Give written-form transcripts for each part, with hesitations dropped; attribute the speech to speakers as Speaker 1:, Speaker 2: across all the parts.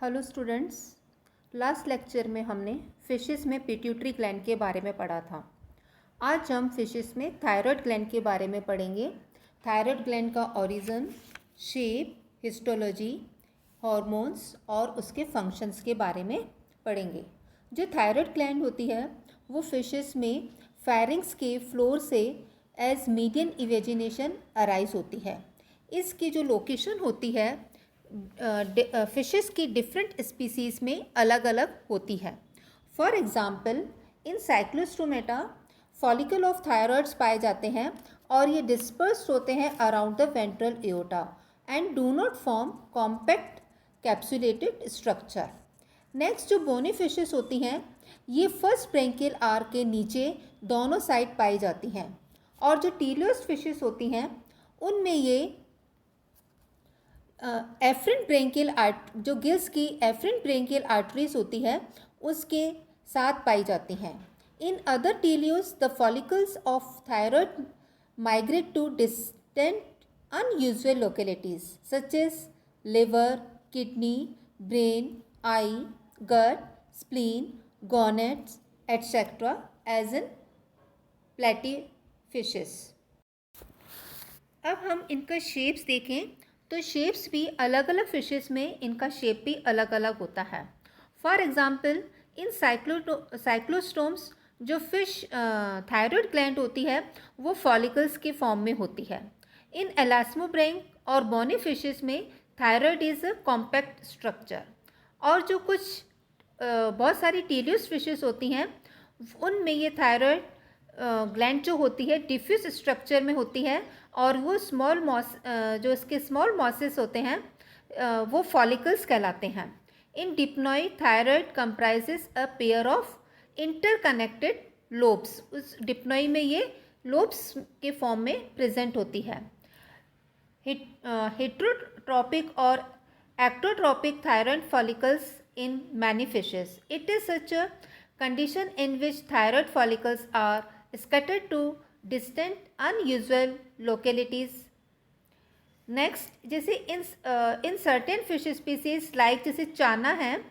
Speaker 1: Hello students. Last lecture में हमने fishes में पिट्यूटरी ग्लैंड के बारे में पढ़ा था। आज हम फिशेस में थायराइड ग्लैंड के बारे में पढ़ेंगे। थायराइड ग्लैंड का ओरिजिन, शेप, हिस्टोलॉजी, हॉर्मोन्स और उसके फंक्शंस के बारे में पढ़ेंगे। जो थायराइड ग्लैंड होती है वो फिशेस में फेरिंग्स के फ्लोर से एज मीडियन इवेजिनेशन अराइज होती है। इसकी जो लोकेशन होती है फिशेस की डिफरेंट स्पीसीज़ में अलग अलग होती है। For example, in Cyclostomata follicle of thyroids पाए जाते हैं और ये डिस्पर्स्ड होते हैं around the ventral aorta and do not form compact capsulated structure. Next जो बोनी फिशेस होती हैं ये फर्स्ट ब्रेंकियल आर्क के नीचे दोनों साइड पाई जाती हैं, और जो टीलियस फिशेस होती हैं उनमें ये एफरेंट ब्रेंकियल जो गिल्स की एफरेंट ब्रेंकियल आर्टरीज होती है उसके साथ पाई जाती हैं। In other teleosts the follicles of thyroid migrate to distant unusual localities such as liver, kidney, brain, eye, gut, spleen, gonads etcetera as in platyfishes. अब हम इनका शेप्स देखें तो शेप्स भी अलग अलग फिशेस में इनका शेप भी अलग अलग होता है। फॉर एग्ज़ाम्पल, इन साइक्लोस्टोम्स जो फिश थायराइड ग्लैंड होती है वो फॉलिकल्स के फॉर्म में होती है। इन एलास्मोब्रेंक और बोनी फिशेस में thyroid is a compact structure. और जो कुछ बहुत सारी टीलियस फिशेस होती हैं उनमें ये थायराइड ग्लैंड जो होती है डिफ्यूज स्ट्रक्चर में होती है, और वो स्मॉल मॉस जो इसके स्मॉल मॉसेस होते हैं वो फॉलिकल्स कहलाते हैं। In Dipnoi thyroid comprises a pair of interconnected lobes. उस डिप्नोई में ये लोब्स के फॉर्म में प्रेजेंट होती है। हेट्रोट्रॉपिक और ectotropic thyroid follicles in many fishes. It is such a condition in which thyroid follicles are scattered to distant unusual localities. Next, जैसे in certain fish species like जैसे चाना है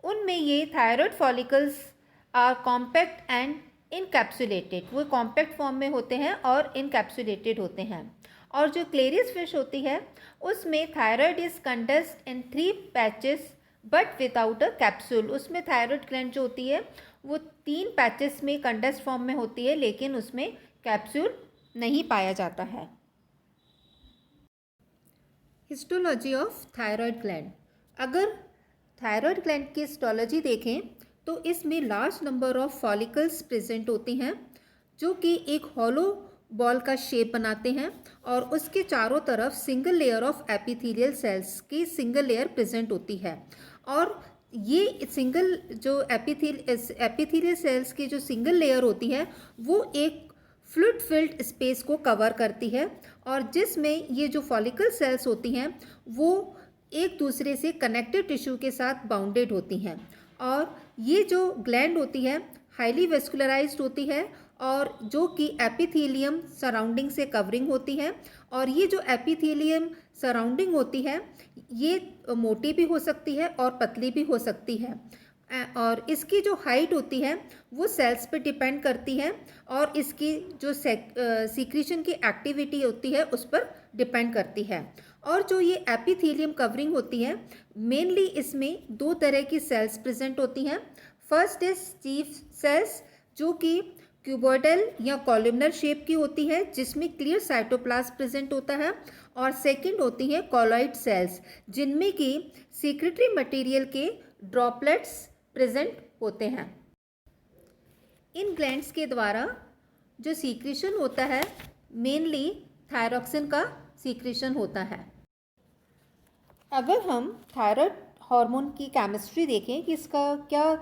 Speaker 1: उनमें ये thyroid follicles are compact and encapsulated. वो compact form में होते हैं और इनकैप्सुलेटेड होते हैं। और जो क्लेरिस फिश होती है उसमें thyroid is condensed in 3 patches but without a capsule. उसमें थायराइड ग्लैंड जो होती है वो 3 पैचेस में कंडेंस्ड फॉर्म में होती है, लेकिन उसमें कैप्सूल नहीं पाया जाता है। Histology of thyroid gland. अगर थायराइड ग्लैंड की हिस्टोलॉजी देखें तो इसमें large number of follicles present होते हैं जो कि एक हॉलो बॉल का शेप बनाते हैं, और उसके चारों तरफ single layer of epithelial cells की सिंगल लेयर प्रेजेंट होती है। और ये सिंगल जो एपिथेलियल सेल्स की जो सिंगल लेयर होती है वो एक फ्लूइड फिल्ड स्पेस को कवर करती है, और जिसमें ये जो फॉलिकल सेल्स होती हैं वो एक दूसरे से कनेक्टिव टिश्यू के साथ बाउंडेड होती हैं। और ये जो ग्लैंड होती है हाईली वेस्कुलराइज्ड होती है और जो कि एपिथेलियम सराउंडिंग से कवरिंग होती है। और ये जो एपिथेलियम सराउंडिंग होती है ये मोटी भी हो सकती है और पतली भी हो सकती है, और इसकी जो हाइट होती है वो सेल्स पे डिपेंड करती है, और इसकी जो सीक्रेशन की एक्टिविटी होती है उस पर डिपेंड करती है। और जो ये एपिथेलियम कवरिंग होती है मेनली इसमें 2 तरह की सेल्स प्रेजेंट होती हैं। फर्स्ट इज चीफ सेल्स जो कि क्यूबॉइडल या कॉलमनर शेप की होती है जिसमें क्लियर साइटोप्लाज्म प्रेजेंट होता है, और सेकंड होती है कॉलॉइड सेल्स जिनमें कि सीक्रेटरी मटेरियल के ड्रॉपलेट्स प्रेजेंट होते हैं। इन ग्लैंड्स के द्वारा जो सीक्रेशन होता है मेनली थायरॉक्सिन का सीक्रेशन होता है। अगर हम थायराइड हार्मोन की केमिस्ट्री देखें कि इसका क्या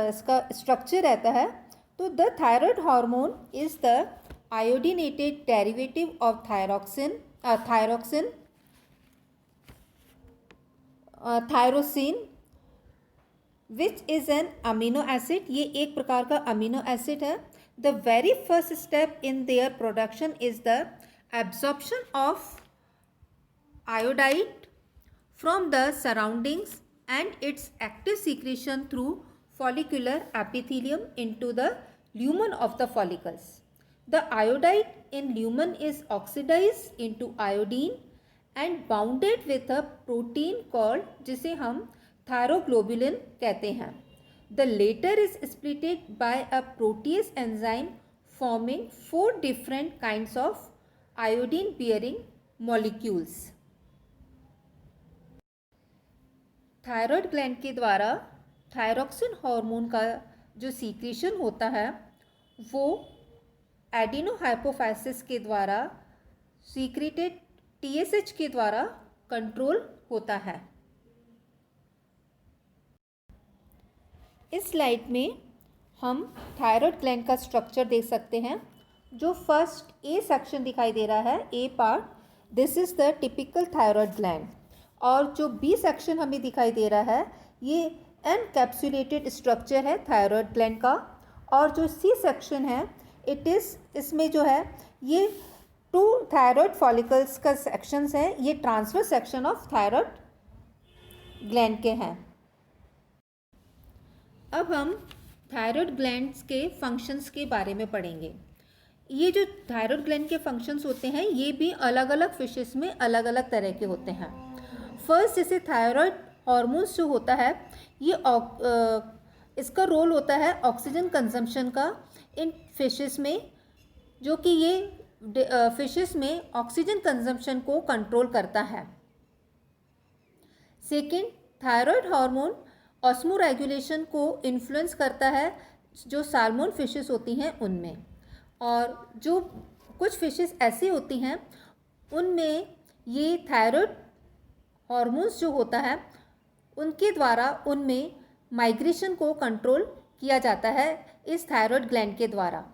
Speaker 1: इसका स्ट्रक्चर रहता है, तो the thyroid hormone is the iodinated derivative of thyroxine which is an amino acid. ये एक प्रकार का अमीनो एसिड है। The very first step in their production is the absorption of iodide from the surroundings and its active secretion through follicular epithelium into the lumen of the follicles. The iodide in lumen is oxidized into iodine and bounded with a protein called, जिसे हम thyroglobulin कहते हैं. The latter is splitted by a protease enzyme forming 4 different kinds of iodine bearing molecules. Thyroid gland के द्वारा thyroxine hormone का जो secretion होता है वो एडिनोहाइपोफाइसिस के द्वारा सीक्रेटेड टीएसएच के द्वारा कंट्रोल होता है. इस स्लाइड में हम थायराइड ग्लैंड का स्ट्रक्चर देख सकते हैं. जो फर्स्ट ए सेक्शन दिखाई दे रहा है, A part, this is the typical thyroid gland. और जो बी सेक्शन हमें दिखाई दे रहा है ये एनकैप्सुलेटेड स्ट्रक्चर है थायराइड ग्लैंड का. और जो सी सेक्शन है इसमें जो है ये 2 थायराइड फॉलिकल्स का सेक्शंस हैं. ये transverse section of thyroid gland के हैं. अब हम थायराइड ग्लैंड्स के फंक्शंस के बारे में पढ़ेंगे. ये जो थायराइड ग्लैंड के फंक्शंस होते हैं ये भी अलग अलग फिशेस में अलग अलग तरह के होते हैं. फर्स्ट, जैसे थायराइड हार्मोन्स जो होता है ये इसका रोल होता है ऑक्सीजन कंजम्पशन का इन फिशेस में, जो कि ये फिशेस में ऑक्सीजन कंजम्पशन को कंट्रोल करता है. सेकेंड, थायराइड हार्मोन ऑस्मोरेगुलेशन को इन्फ्लुएंस करता है जो साल्मन फिशेस होती हैं उनमें. और जो कुछ फिशेस ऐसी होती हैं उनमें ये थायराइड हार्मोन्स जो होता है उनके द्वारा उनमें माइग्रेशन को कंट्रोल किया जाता है इस थायराइड ग्लैंड के द्वारा.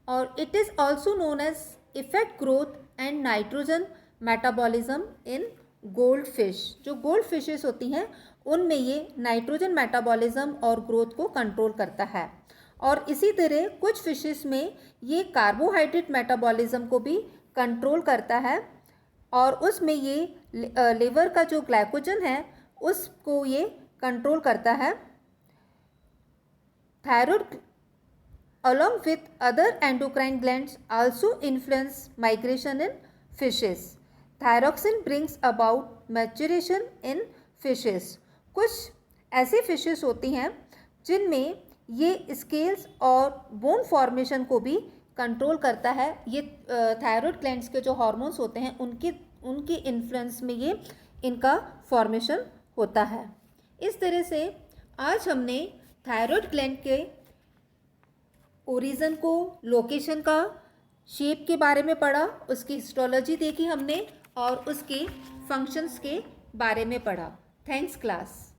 Speaker 1: और it is also known as effect growth and nitrogen metabolism in gold fish. जो गोल्ड फिशेस होती हैं उनमें ये नाइट्रोजन मेटाबॉलिज्म और ग्रोथ को कंट्रोल करता है. और इसी तरह कुछ फिशेस में ये कार्बोहाइड्रेट मेटाबॉलिज्म को भी कंट्रोल करता है और उसमें ये लिवर का जो ग्लाइकोजन है उसको ये कंट्रोल करता है. Thyroid along with other endocrine glands also influence migration in fishes. Thyroxine brings about maturation in fishes. कुछ ऐसी फिशेस होती हैं जिनमें ये स्केल्स और बोन फॉर्मेशन को भी कंट्रोल करता है. ये थायराइड ग्लैंड्स के जो हार्मोन्स होते हैं उनके इन्फ्लुएंस में ये इनका फॉर्मेशन होता है. इस तरह से आज हमने थायराइड ग्लैंड के ओरिजिन को, लोकेशन का, शेप के बारे में पढ़ा, उसकी हिस्टोलॉजी देखी हमने और उसके फंक्शंस के बारे में पढ़ा. Thanks class.